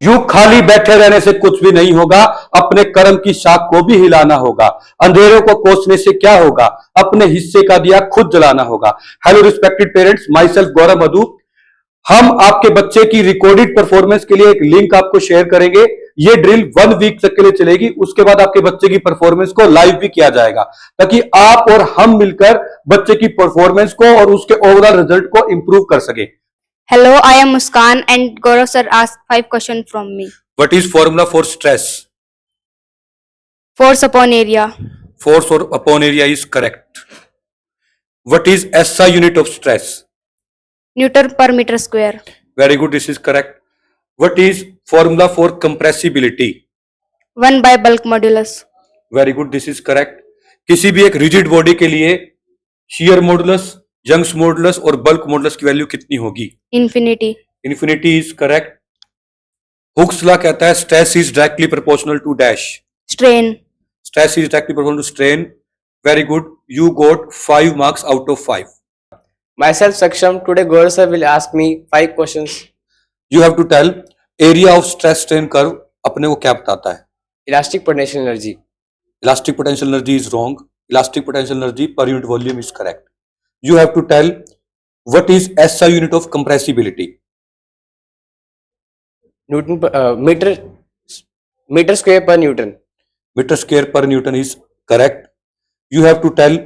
यूं खाली बैठे रहने से कुछ भी नहीं होगा, अपने कर्म की शाख को भी हिलाना होगा। अंधेरों को कोसने से क्या होगा, अपने हिस्से का दिया खुद जलाना होगा। Hello respected parents, myself Gaurav Madhu. हम आपके बच्चे की रिकॉर्डेड परफॉर्मेंस के लिए एक लिंक आपको शेयर करेंगे। ये ड्रिल 1 वीक तक के लिए चलेगी, उसके बाद आपके बच्चे की परफॉर्मेंस को लाइव भी किया जाएगा, ताकि आप और हम मिलकर बच्चे की परफॉर्मेंस को और उसके ओवरऑल रिजल्ट को इंप्रूव कर सके। Hello, I am Muskan and Gaurav sir asked 5 questions from me. What is formula for stress? Force upon area. Force or upon area is correct. What is SI unit of stress? Newton per meter square. Very good, this is correct. What is formula for compressibility? 1 by bulk modulus. Very good, this is correct. किसी भी एक rigid body के लिए shear modulus, Young's modulus और bulk modulus की value कितनी होगी? Infinity. Infinity is correct. Hooke's law कहता है stress is directly proportional to dash. Strain. Stress is directly proportional to strain. Very good. You got 5 marks out of 5. Myself Saksham, today Gaurav sir will ask me 5 questions. You have to tell area of stress strain curve अपने को क्या बताता है? Elastic potential energy. Elastic potential energy is wrong. Elastic potential energy per unit volume is correct. You have to tell what is SI unit of compressibility. Newton meter square per Newton. Meter square per Newton is correct. You have to tell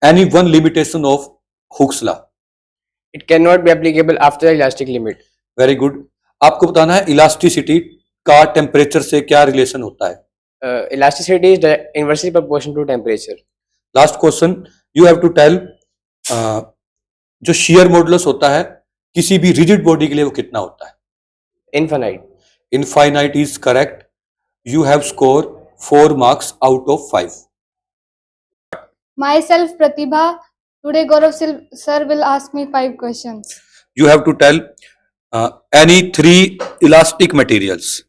any one limitation of Hooke's law. It cannot be applicable after the elastic limit. Very good. आपको बताना है elasticity का temperature से क्या relation होता है? Elasticity is inversely proportional to temperature. Last question, you have to tell जो shear modulus होता है किसी भी रिजिड बॉडी के लिए वो कितना होता है? Infinite. Infinite is correct. You have scored 4 marks out of 5. Myself Pratibha. Today Gaurav sir will ask me 5 questions. You have to tell any 3 elastic materials.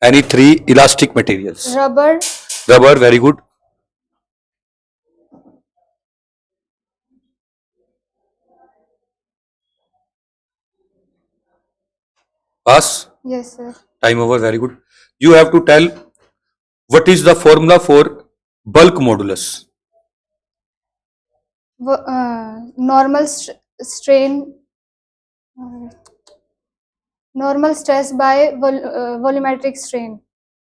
Any 3 elastic materials. Rubber, Rubber, very good. Pass. yes sir. Time over, very good. You have to tell what is the formula for bulk modulus. Normal strain, normal stress by volumetric strain.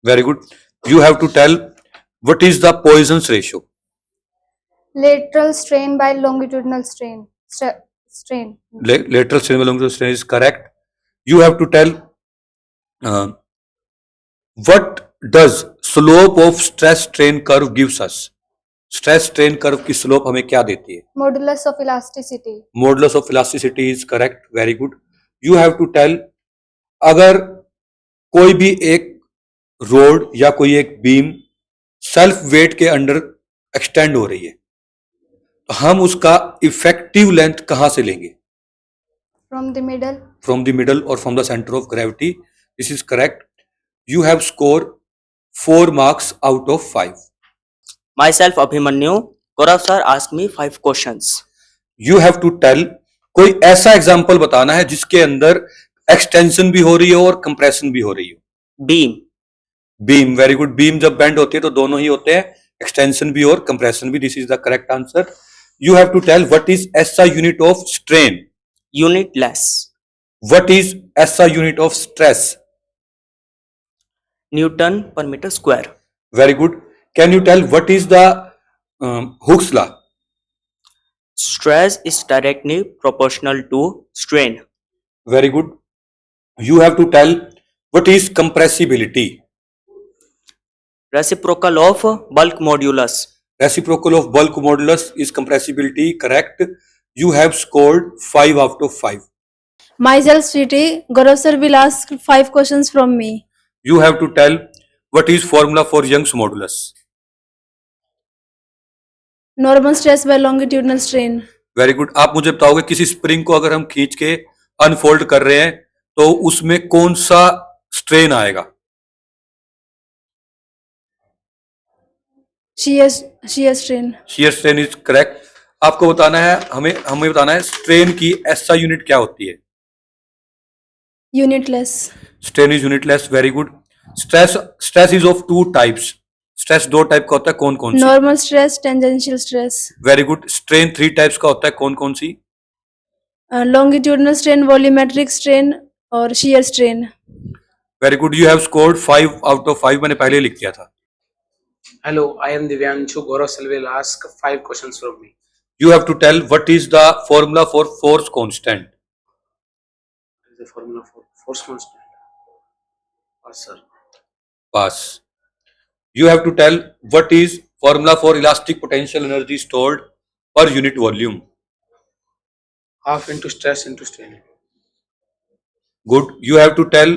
Very good. You have to tell what is the Poisson's ratio. Lateral strain by longitudinal strain. Strain. Lateral strain by longitudinal strain is correct. You have to tell what does slope of stress strain curve gives us. Stress strain curve की slope हमें क्या देती है? Modulus of elasticity. Modulus of elasticity is correct. Very good. You have to tell अगर कोई भी एक road या कोई एक बीम सेल्फ वेट के अंडर एक्सटेंड हो रही है, तो हम उसका इफेक्टिव लेंथ कहां से लेंगे? From the middle. From the middle or from the center of gravity. This is correct. You have scored 4 marks out of 5. Myself Abhimanyu. Gaurav sir asked me 5 questions. You have to tell कोई ऐसा example बताना है जिसके अंदर extension भी हो रही हो और कंप्रेशन भी हो रही हो. Beam. Beam, very good. Beam जब बेंड होती है तो दोनों ही होते हैं, एक्सटेंशन भी और कंप्रेशन भी. This is the correct answer. You have to tell what is SI unit of strain. Unitless. What is SI unit of stress. Newton per meter square. Very good. Can you tell what is the Hooke's law. Stress is directly proportional to strain. Very good. You have to tell what is compressibility. Reciprocal of bulk modulus. Reciprocal of bulk modulus is compressibility. Correct. You have scored 5 out of 5. Myself Sweetie, Gaurav sir will ask 5 questions from me. You have to tell what is formula for Young's modulus. Normal stress by longitudinal strain. Very good. आप मुझे बताओगे किसी spring को अगर हम खींच के unfold कर रहे हैं तो उसमें कौन सा स्ट्रेन आएगा? Shear strain. Shear strain is correct. आपको बताना है, हमें बताना है स्ट्रेन की एसआई यूनिट क्या होती है. Unitless. Strain is unitless. Very good. Stress is of two types. Stress दो टाइप का होता है, कौन कौन सी? Normal stress, tangential stress. Very good. Strain three types का होता है, कौन कौन सी? Longitudinal strain, volumetric strain और shear strain. Very good. You have scored 5 out of 5. मैंने पहले लिख दिया था. Hello, I am Divyanshu. Gaurav sir will ask 5 questions from me. You have to tell what is the formula for force constant. What is the formula for force constant? Sir. Pass. You have to tell what is formula for elastic potential energy stored per unit volume. Half into stress into strain. Good. You have to tell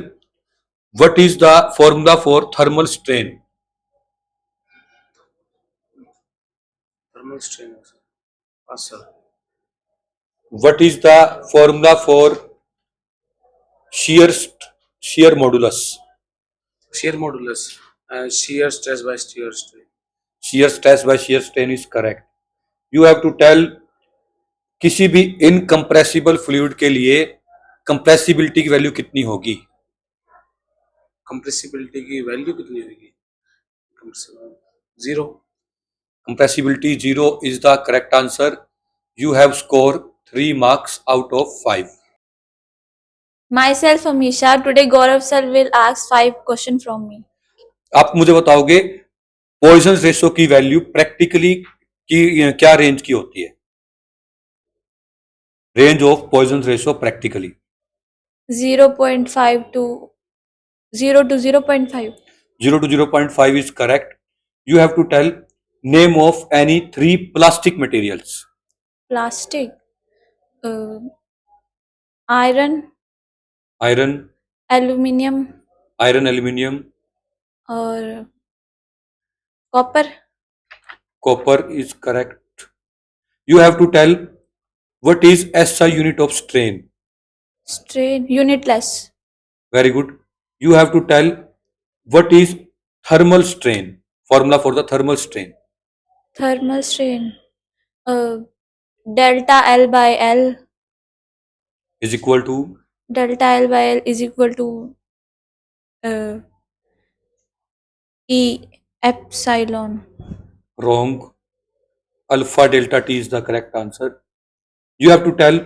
what is the formula for thermal strain. Thermal strain. Sir. What is the formula for shear modulus? Shear modulus. Shear stress by shear strain. Shear stress by shear strain is correct. You have to tell किसी भी incompressible fluid के लिए compressibility की value कितनी होगी? Compressibility की value कितनी होगी? 0. Compressibility 0 is the correct answer. You have scored 3 marks out of 5. Myself, Amisha. Today, Gaurav sir will ask 5 questions from me. आप मुझे बताओगे पॉइजन रेशो की वैल्यू प्रैक्टिकली की क्या रेंज की होती है? Range of Poisson ratio practically 0.5 to 0 to 0.5. 0 to 0.5 is correct. You have to tell name of any 3 plastic materials. Plastic. Iron, Iron, aluminium aluminium, और copper. copper is correct. You have to tell what is SI unit of strain. Strain, unitless. Very good. You have to tell what is thermal strain. Formula for the thermal strain. Thermal strain. Delta L by L. Is equal to Delta L by L is equal to E epsilon. wrong. Alpha delta T is the correct answer. You have to tell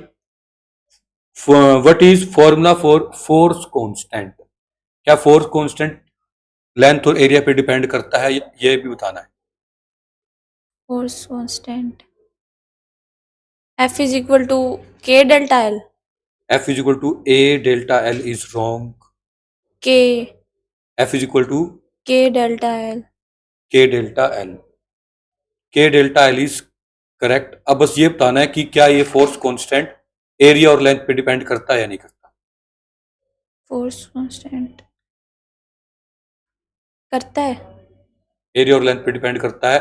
what is formula for force constant. क्या force constant length और area पे depend करता है, ये भी बताना है. Force constant. F is equal to K delta L. F is equal to A delta L is wrong. K. F is equal to K delta L. K delta L. K delta L is correct. अब बस ये बताना है कि क्या ये force constant area और length पे डिपेंड करता है या नहीं करता. Force constant. करता है. एरिया और लेंथ पे डिपेंड करता है.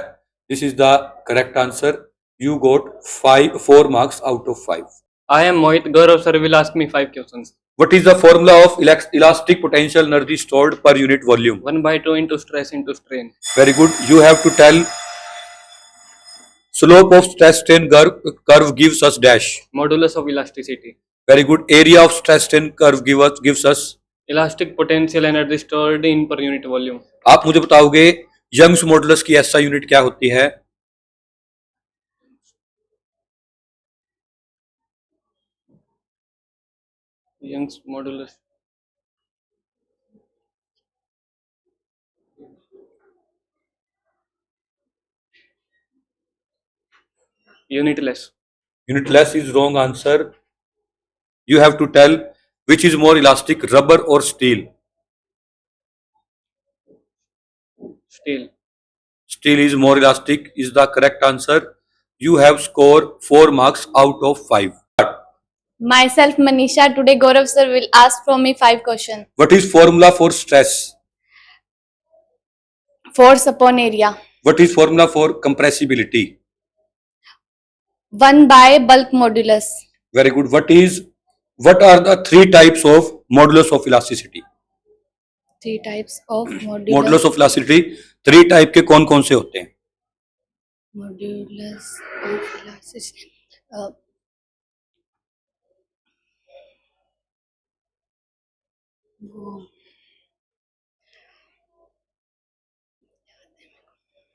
This is the correct answer. You got 4 marks out of 5. I am Mohit. Gaurav sir will ask me 5 questions. What is the formula of elastic potential energy stored per unit volume? 1/2 into stress into strain. Very good. You have to tell slope of stress strain curve gives us dash. Modulus of elasticity. Very good. Area of stress strain curve gives us. Elastic potential energy stored in per unit volume. आप मुझे बताओगे Young's modulus की SI unit क्या होती है? Young's modulus. Unitless. Unitless is wrong answer. You have to tell which is more elastic, rubber or steel. Steel. Steel is more elastic is the correct answer. You have scored 4 marks out of 5. Myself, Manisha. Today, Gaurav sir will ask from me 5 questions. What is formula for stress? Force upon area. What is formula for compressibility? 1 by bulk modulus. Very good. What are the 3 types of modulus of elasticity? 3 types of modulus. Modulus of elasticity 3 type के कौन कौन से होते हैं? Modulus of elasticity.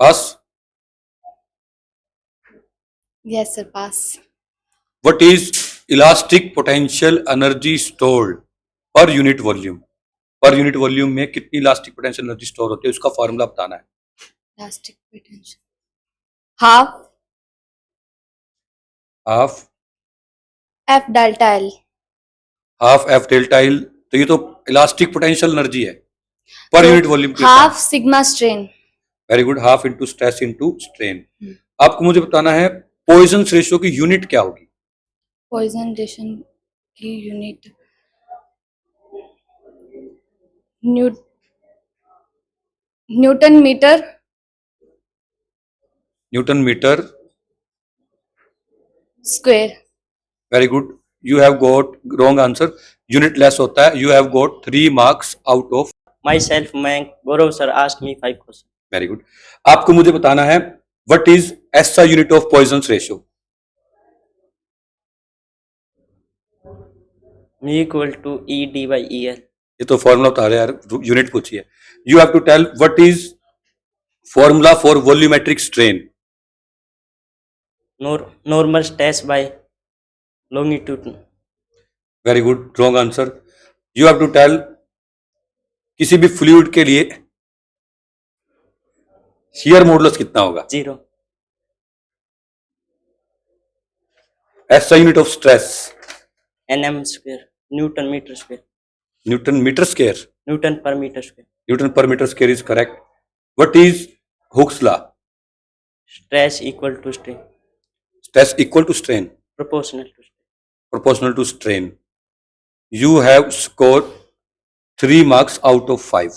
Pass. Yes, sir. Pass. What is elastic potential energy stored per unit volume? Per unit volume में कितनी elastic potential energy store होती है, उसका फॉर्मूला बताना है. Elastic potential. Half half F delta L. Half F delta L. तो ये तो इलास्टिक पोटेंशियल एनर्जी है per unit volume. Half sigma strain. Very good. Half into stress into strain. आपको मुझे बताना है पॉइजन रेशियो की यूनिट क्या होगी. Poisson ratio की unit. Newton meter. Newton metre. Square. Very good. You have got wrong answer. Unitless होता है. You have got 3 marks out of. Myself, Gaurav sir asked me 5 questions. Very good. आपको मुझे बताना है what is SI unit of Poisson ratio. Mu equal to ED by EL. ये तो formula बता रहे यार, यूनिट पूछिए. You have to tell what is formula for volumetric strain. Normal stress by longitude. Very good. Wrong answer. You have to tell किसी भी fluid के लिए शियर मॉडुलस कितना होगा. 0. SI unit of stress. Nm square. Newton meter square. Newton metre square. Newton per meter square. Newton per metre square is correct. What is Hooke's law. Stress equal to strain. Stress equal to strain. Proportional to strain. proportional to strain. You have scored 3 marks out of 5.